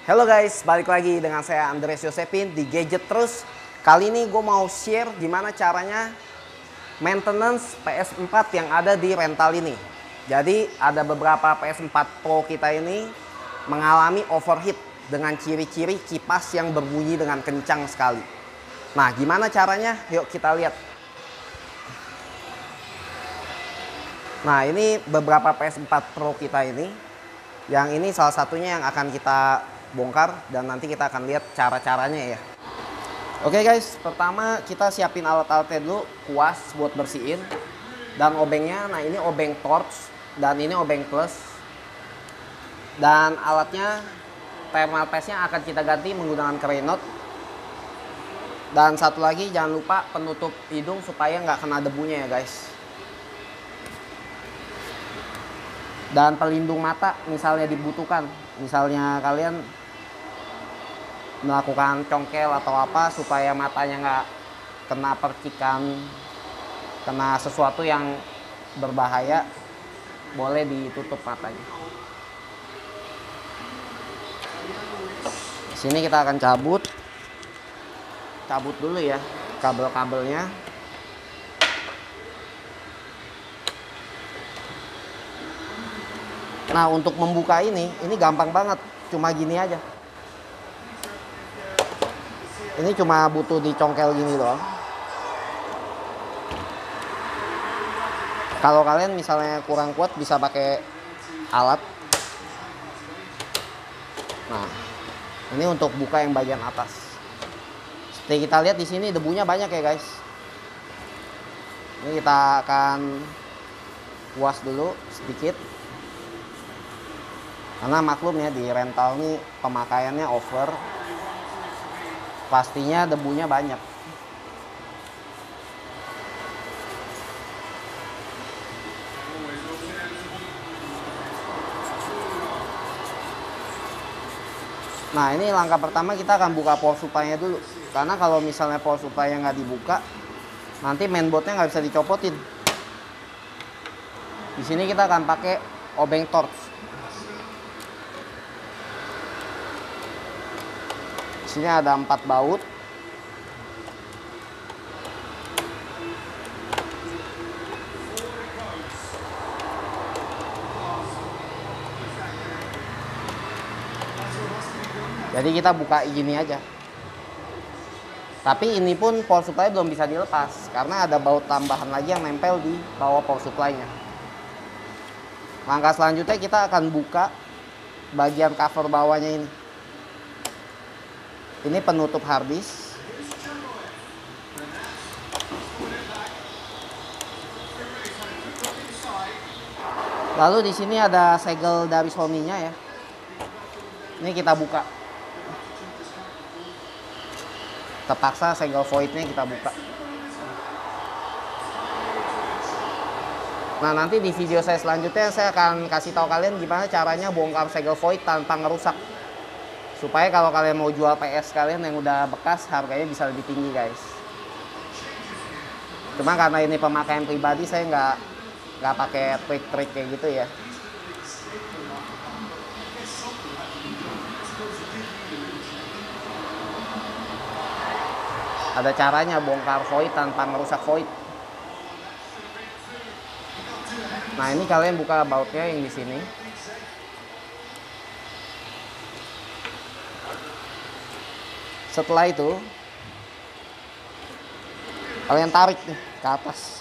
Halo guys, balik lagi dengan saya Andres Yosepin di Gadget Terus. Kali ini gue mau share gimana caranya maintenance PS4 yang ada di rental ini. Jadi ada beberapa PS4 Pro kita ini mengalami overheat dengan ciri-ciri kipas yang berbunyi dengan kencang sekali. Nah, gimana caranya? Yuk kita lihat. Nah, ini beberapa PS4 Pro kita ini. Yang ini salah satunya yang akan kita bongkar dan nanti kita akan lihat cara-caranya ya. Oke guys, pertama kita siapin alat-alatnya dulu, kuas buat bersihin dan obengnya. Nah, ini obeng torch dan ini obeng plus. Dan alatnya thermal paste-nya akan kita ganti menggunakan Keraynot. Dan satu lagi jangan lupa penutup hidung supaya nggak kena debunya ya guys. Dan pelindung mata misalnya dibutuhkan, misalnya kalian melakukan congkel atau apa supaya matanya nggak kena percikan, kena sesuatu yang berbahaya, boleh ditutup matanya. Di sini kita akan cabut dulu ya kabel-kabelnya. Nah, untuk membuka ini gampang banget, cuma gini aja. Ini cuma butuh dicongkel gini doang. Kalau kalian misalnya kurang kuat bisa pakai alat. Nah, ini untuk buka yang bagian atas. Seperti kita lihat di sini debunya banyak ya guys. Ini kita akan kuas dulu sedikit. Karena maklum ya di rental ini pemakaiannya over. Pastinya debunya banyak. Nah, ini langkah pertama kita akan buka power supply-nya dulu. Karena kalau misalnya power supply-nya nggak dibuka, nanti mainboard-nya nggak bisa dicopotin. Di sini kita akan pakai obeng torch. Di sini ada 4 baut. Jadi kita buka gini aja. Tapi ini pun power supply belum bisa dilepas karena ada baut tambahan lagi yang nempel di bawah power supply-nya. Langkah selanjutnya kita akan buka bagian cover bawahnya ini. Ini penutup harddisk. Lalu di sini ada segel dari Sony-nya ya. Ini kita buka. Terpaksa segel void-nya kita buka. Nah, nanti di video saya selanjutnya saya akan kasih tahu kalian gimana caranya bongkar segel void tanpa ngerusak. Supaya kalau kalian mau jual PS kalian yang udah bekas, harganya bisa lebih tinggi guys. Cuma karena ini pemakaian pribadi, saya nggak pakai trik-trik kayak gitu ya. Ada caranya bongkar void tanpa merusak void. Nah, ini kalian buka bautnya yang di sini. Setelah itu kalian tarik nih ke atas.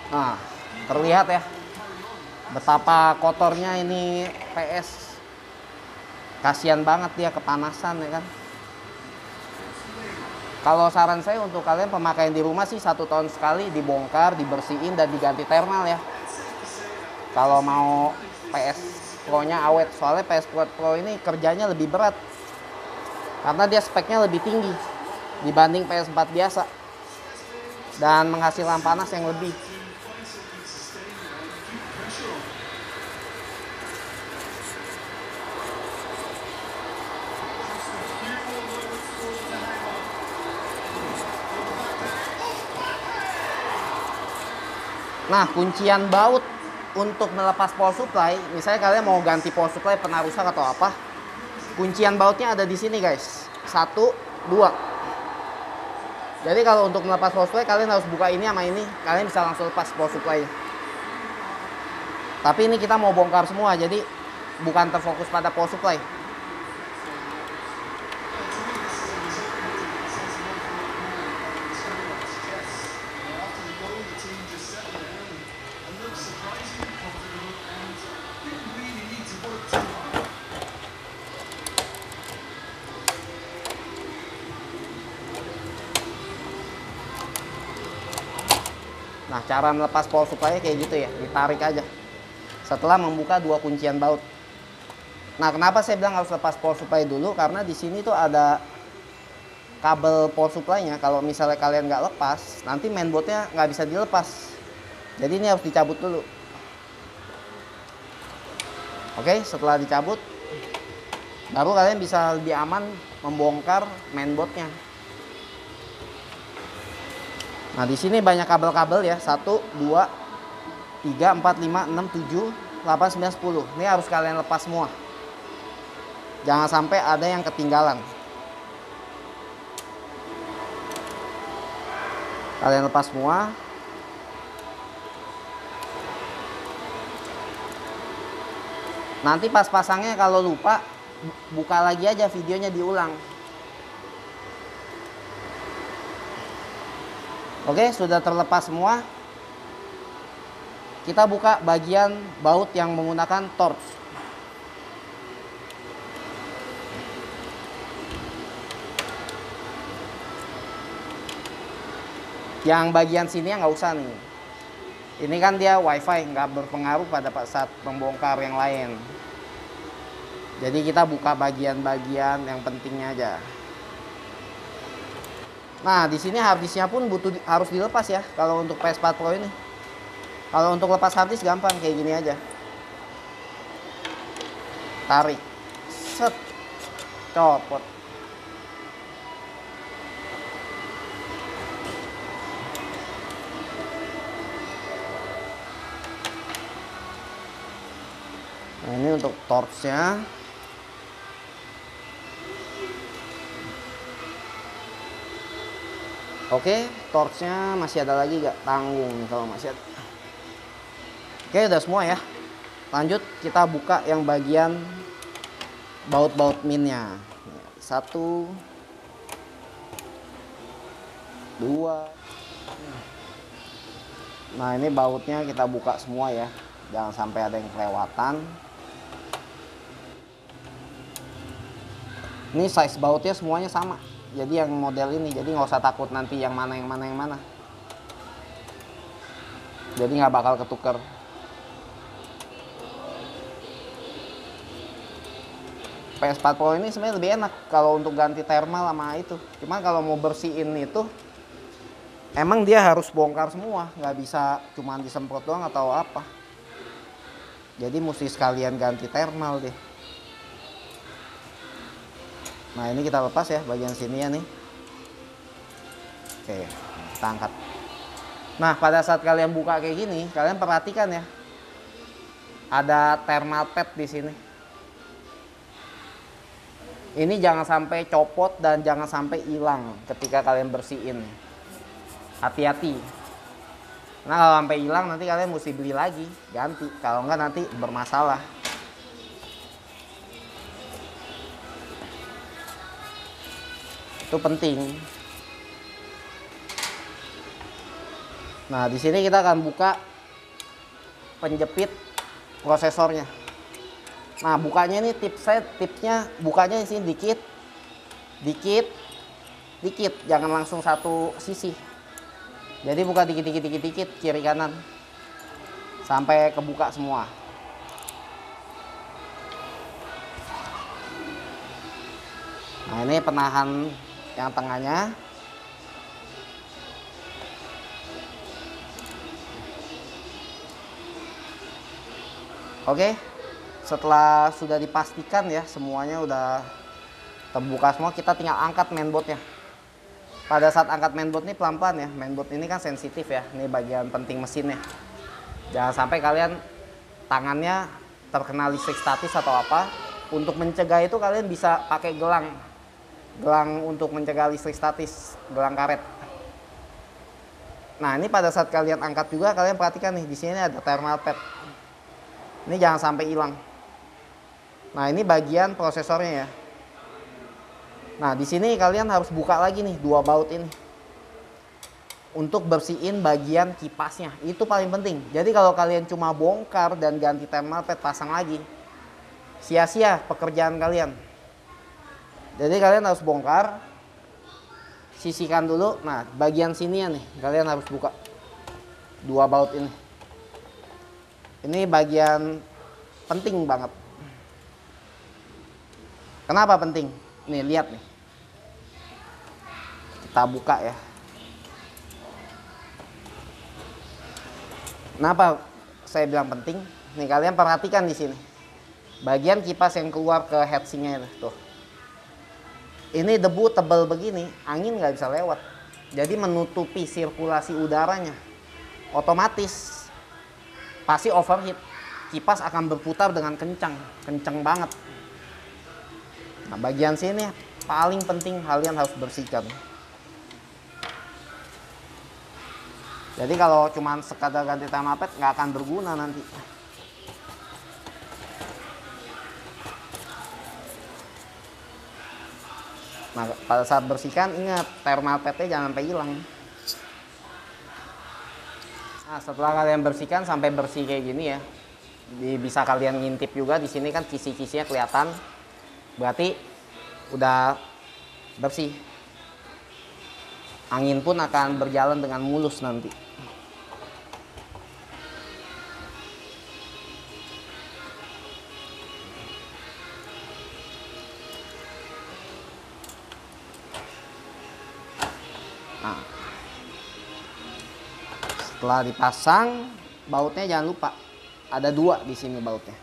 Nah, terlihat ya betapa kotornya ini PS. Kasihan banget dia kepanasan ya kan. Kalau saran saya untuk kalian pemakaian di rumah sih 1 tahun sekali dibongkar, dibersihin dan diganti thermal ya. Kalau mau PS Pro-nya awet, soalnya PS Pro ini kerjanya lebih berat. Karena dia speknya lebih tinggi dibanding PS4 biasa. Dan menghasilkan panas yang lebih. Nah, kuncian baut untuk melepas power supply, misalnya kalian mau ganti power supply pernah rusak atau apa, kuncian bautnya ada di sini guys. 1, 2. Jadi kalau untuk melepas power supply kalian harus buka ini sama ini, kalian bisa langsung lepas power supply. Tapi ini kita mau bongkar semua, jadi bukan terfokus pada power supply. Nah, cara melepas power supply kayak gitu ya, ditarik aja. Setelah membuka 2 kuncian baut. Nah, kenapa saya bilang harus lepas power supply dulu? Karena di sini tuh ada kabel power supply-nya. Kalau misalnya kalian nggak lepas, nanti mainboardnya nggak bisa dilepas. Jadi ini harus dicabut dulu. Oke, setelah dicabut, baru kalian bisa lebih aman membongkar mainboardnya. Nah, di sini banyak kabel-kabel ya. 1, 2, 3, 4, 5, 6, 7, 8, 9, 10. Ini harus kalian lepas semua. Jangan sampai ada yang ketinggalan. Kalian lepas semua. Nanti pas pasangnya kalau lupa, buka lagi aja videonya, diulang. Oke, sudah terlepas semua. Kita buka bagian baut yang menggunakan torch. Yang bagian sini nggak usah nih. Ini kan dia wifi, nggak berpengaruh pada saat membongkar yang lain. Jadi kita buka bagian-bagian yang pentingnya aja. Nah, di sini harddisknya pun harus dilepas ya. Kalau untuk PS4 Pro ini, kalau untuk lepas harddisk gampang, kayak gini aja. Tarik, set, copot. Nah, ini untuk torchnya. Oke, torchnya masih ada lagi, gak tanggung kalau masih ada. Oke, udah semua ya. Lanjut kita buka yang bagian baut-baut minnya. 1, 2. Nah, ini bautnya kita buka semua ya. Jangan sampai ada yang kelewatan. Ini size bautnya semuanya sama. Jadi yang model ini, jadi nggak usah takut nanti yang mana. Jadi nggak bakal ketuker. PS4 Pro ini sebenarnya lebih enak kalau untuk ganti thermal sama itu. Cuman kalau mau bersihin itu, emang dia harus bongkar semua, nggak bisa cuma disemprot doang atau apa. Jadi mesti sekalian ganti thermal deh. Nah, ini kita lepas ya bagian sini ya nih. Oke, kita angkat. Nah, pada saat kalian buka kayak gini, kalian perhatikan ya. Ada thermal pad di sini. Ini jangan sampai copot dan jangan sampai hilang ketika kalian bersihin. Hati-hati. Nah, kalau sampai hilang nanti kalian mesti beli lagi, ganti. Kalau enggak nanti bermasalah. Itu penting. Nah, di sini kita akan buka penjepit prosesornya. Nah, bukanya ini tipsnya bukanya di sini dikit, jangan langsung satu sisi. Jadi buka dikit kiri kanan sampai kebuka semua. Nah, ini penahan yang tengahnya. Oke, setelah sudah dipastikan ya semuanya udah terbuka semua, kita tinggal angkat mainboardnya. Pada saat angkat mainboard ini pelan-pelan ya, mainboard ini kan sensitif ya, ini bagian penting mesinnya. Jangan sampai kalian tangannya terkena listrik statis atau apa. Untuk mencegah itu kalian bisa pakai gelang. Gelang untuk mencegah listrik statis, gelang karet. Nah, ini pada saat kalian angkat juga kalian perhatikan nih, di sini ada thermal pad. Ini jangan sampai hilang. Nah, ini bagian prosesornya ya. Nah, di sini kalian harus buka lagi nih dua baut ini. Untuk bersihin bagian kipasnya, itu paling penting. Jadi kalau kalian cuma bongkar dan ganti thermal pad pasang lagi, sia-sia pekerjaan kalian. Jadi kalian harus bongkar, sisihkan dulu. Nah, bagian sini ya nih, kalian harus buka dua baut ini. Ini bagian penting banget. Kenapa penting? Nih, lihat nih. Kita buka ya. Kenapa saya bilang penting? Nih, kalian perhatikan di sini. Bagian kipas yang keluar ke heatsinknya tuh. Ini debu tebal begini, angin nggak bisa lewat. Jadi menutupi sirkulasi udaranya. Otomatis pasti overheat. Kipas akan berputar dengan kencang, kencang banget. Nah, bagian sini paling penting kalian harus bersihkan. Jadi kalau cuma sekadar ganti thermal pad nggak akan berguna nanti. Nah, pada saat bersihkan ingat thermal padnya jangan sampai hilang. Nah, setelah kalian bersihkan sampai bersih kayak gini ya, bisa kalian ngintip juga di sini kan kisi-kisinya kelihatan. Berarti udah bersih. Angin pun akan berjalan dengan mulus nanti. Nah, setelah dipasang, bautnya jangan lupa ada dua di sini bautnya.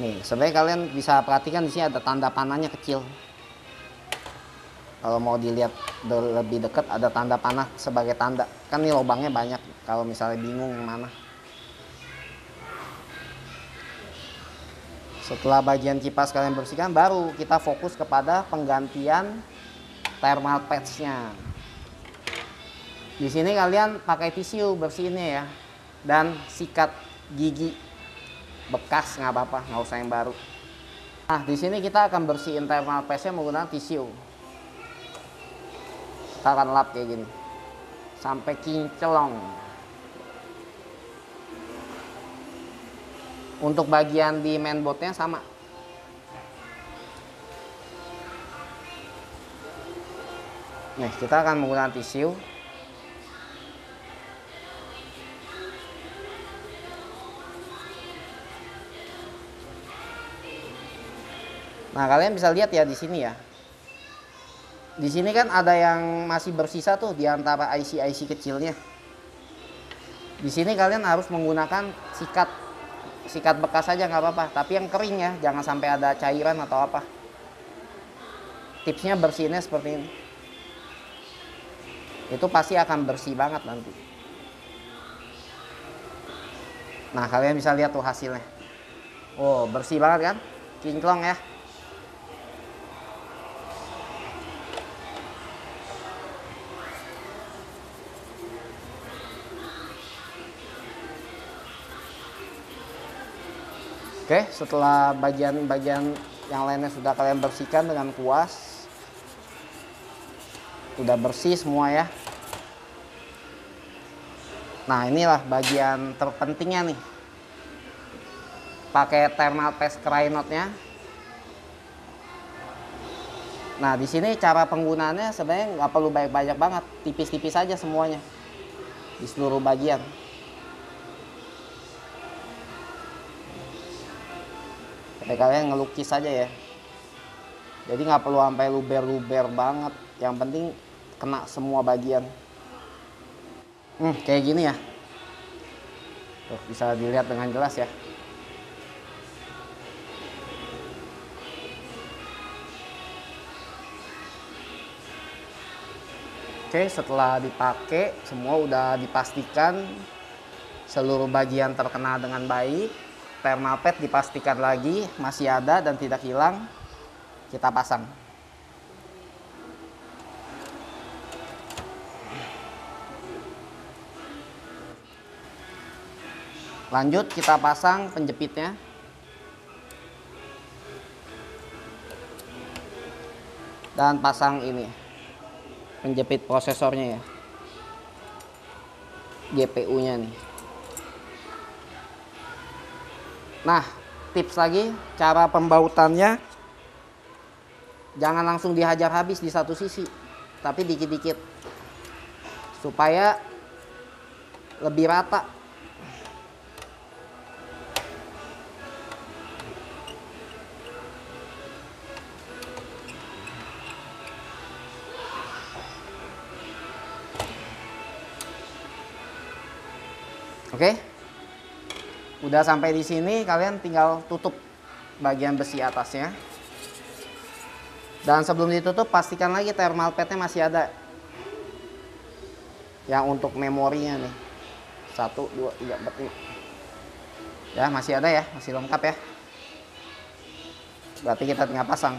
Nih, sebenarnya kalian bisa perhatikan di sini ada tanda panahnya kecil. Kalau mau dilihat lebih dekat ada tanda panah sebagai tanda. Kan ini lubangnya banyak. Kalau misalnya bingung yang mana. Setelah bagian kipas kalian bersihkan, baru kita fokus kepada penggantian thermal pads-nya. Di sini kalian pakai tisu bersihinnya ya, dan sikat gigi bekas nggak apa-apa, nggak usah yang baru. Nah, di sini kita akan bersihin thermal pads-nya menggunakan tisu. Kita akan lap kayak gini sampai kinclong. Untuk bagian di mainboardnya sama. Nih, kita akan menggunakan tisu. Nah, kalian bisa lihat ya di sini ya. Di sini kan ada yang masih bersisa tuh di antara IC-IC kecilnya. Di sini kalian harus menggunakan sikat bekas saja nggak apa-apa, tapi yang kering ya, jangan sampai ada cairan atau apa. Tipsnya bersihinnya seperti ini. Itu pasti akan bersih banget nanti. Nah, kalian bisa lihat tuh hasilnya. Oh, bersih banget kan? Kinclong ya. Oke, setelah bagian-bagian yang lainnya sudah kalian bersihkan dengan kuas, udah bersih semua ya. Nah, inilah bagian terpentingnya nih. Pakai thermal paste cry knot-nya. Nah, di sini cara penggunaannya sebenarnya nggak perlu banyak-banyak banget, tipis-tipis aja semuanya di seluruh bagian. Kayak kalian ngelukis aja ya. Jadi nggak perlu sampai luber-luber banget. Yang penting kena semua bagian. Kayak gini ya. Tuh, bisa dilihat dengan jelas ya. Oke, setelah dipakai semua udah dipastikan seluruh bagian terkena dengan baik. Thermal pad dipastikan lagi masih ada dan tidak hilang. Kita pasang. Lanjut kita pasang penjepitnya. Dan pasang ini penjepit prosesornya ya. GPU-nya nih. Nah, tips lagi cara pembautannya, jangan langsung dihajar habis di satu sisi, tapi dikit-dikit supaya lebih rata. Oke, udah sampai di sini, kalian tinggal tutup bagian besi atasnya. Dan sebelum ditutup, pastikan lagi thermal padnya masih ada. Yang untuk memorinya nih, 1, 2, 3, 4, 5. Ya, masih ada ya, masih lengkap ya. Berarti kita tinggal pasang.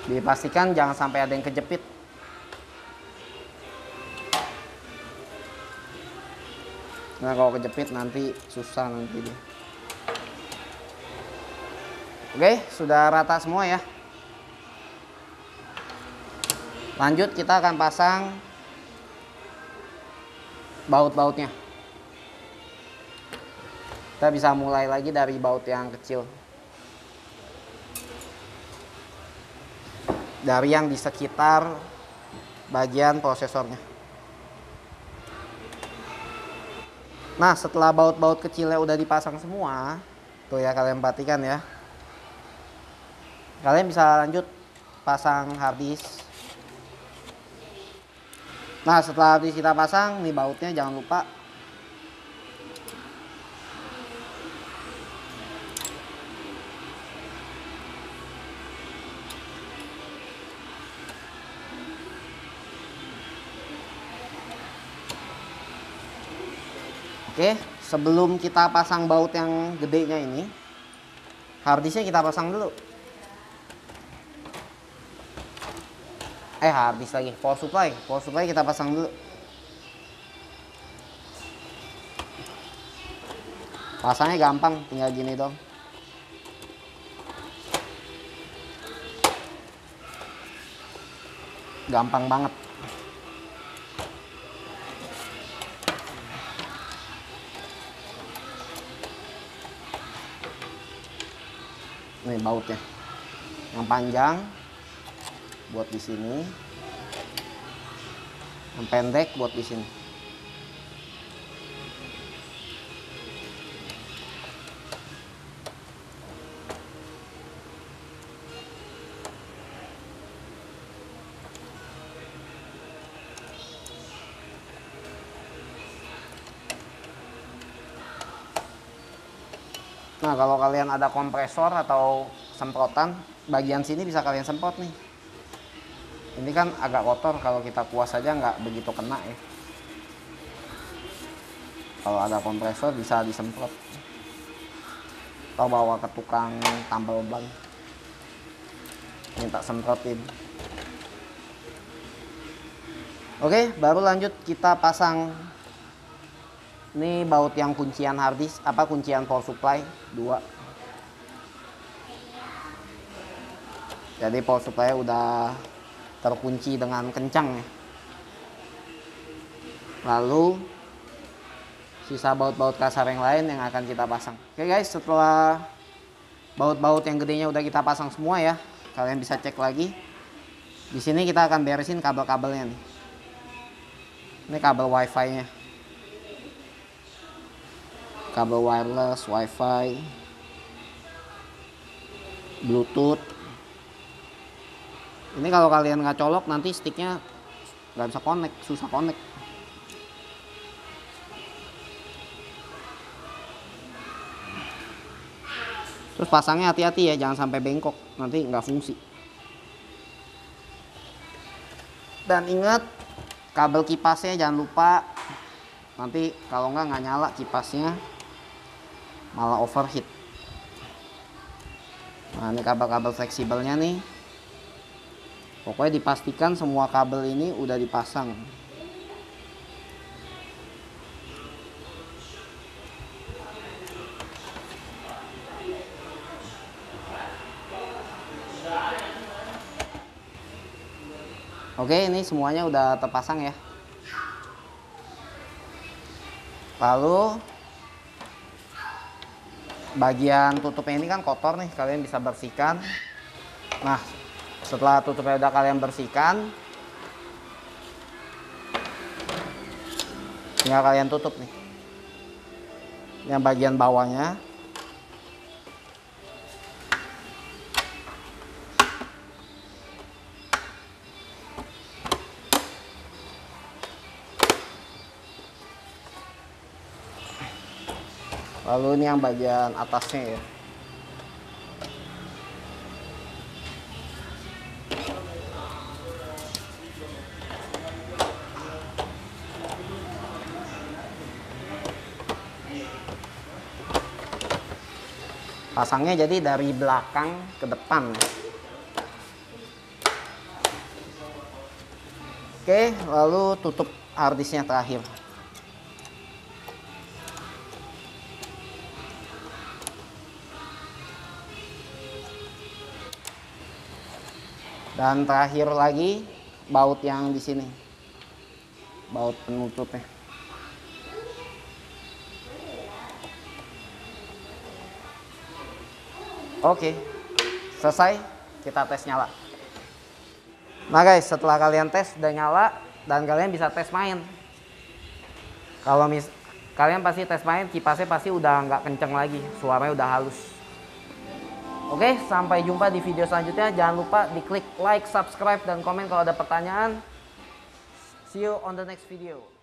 Dipastikan jangan sampai ada yang kejepit. Nah, kalau kejepit nanti susah nanti dia. Oke, sudah rata semua ya. Lanjut kita akan pasang baut-bautnya. Kita bisa mulai lagi dari baut yang kecil. Dari yang di sekitar bagian prosesornya. Nah, setelah baut-baut kecilnya udah dipasang semua, tuh ya, kalian perhatikan ya. Kalian bisa lanjut pasang hard disk. Nah, setelah hard disk kita pasang, nih bautnya jangan lupa. Oke, sebelum kita pasang baut yang gedenya ini, hard disknya kita pasang dulu. Hard disk lagi, power supply kita pasang dulu. Pasangnya gampang, tinggal gini dong. Gampang banget. Nih bautnya, yang panjang buat di sini, yang pendek buat di sini. Nah, kalau kalian ada kompresor atau semprotan, bagian sini bisa kalian semprot nih. Ini kan agak kotor, kalau kita kuas aja nggak begitu kena ya. Kalau ada kompresor bisa disemprot. Atau bawa ke tukang tambal ban, minta semprotin. Oke, baru lanjut kita pasang. Ini baut yang kuncian hard disk, kuncian power supply 2. Jadi power supply udah terkunci dengan kencang ya. Lalu sisa baut-baut kasar yang lain yang akan kita pasang. Oke guys, setelah baut-baut yang gedenya udah kita pasang semua ya, kalian bisa cek lagi. Di sini kita akan beresin kabel-kabelnya nih. Ini kabel wifi-nya. Kabel wireless, wifi. Bluetooth. Ini kalau kalian nggak colok nanti sticknya nggak bisa connect, susah connect. Terus pasangnya hati-hati ya, jangan sampai bengkok, nanti nggak fungsi. Dan ingat, kabel kipasnya jangan lupa, nanti kalau nggak nyala kipasnya, malah overheat. Nah ini kabel-kabel fleksibelnya nih, pokoknya dipastikan semua kabel ini udah dipasang. Oke, ini semuanya udah terpasang ya. Lalu bagian tutupnya ini kan kotor nih, kalian bisa bersihkan. Nah, setelah tutupnya udah kalian bersihkan, tinggal kalian tutup nih. Yang bagian bawahnya. Lalu ini yang bagian atasnya ya. Pasangnya jadi dari belakang ke depan. Oke, lalu tutup harddisknya terakhir. Dan terakhir lagi baut yang di sini, baut penutupnya. Oke, selesai, kita tes nyala. Nah guys, setelah kalian tes udah nyala dan kalian bisa tes main. Kalau kalian pasti tes main, kipasnya pasti udah nggak kenceng lagi, suaranya udah halus. Oke, sampai jumpa di video selanjutnya. Jangan lupa diklik like, subscribe, dan komen kalau ada pertanyaan. See you on the next video.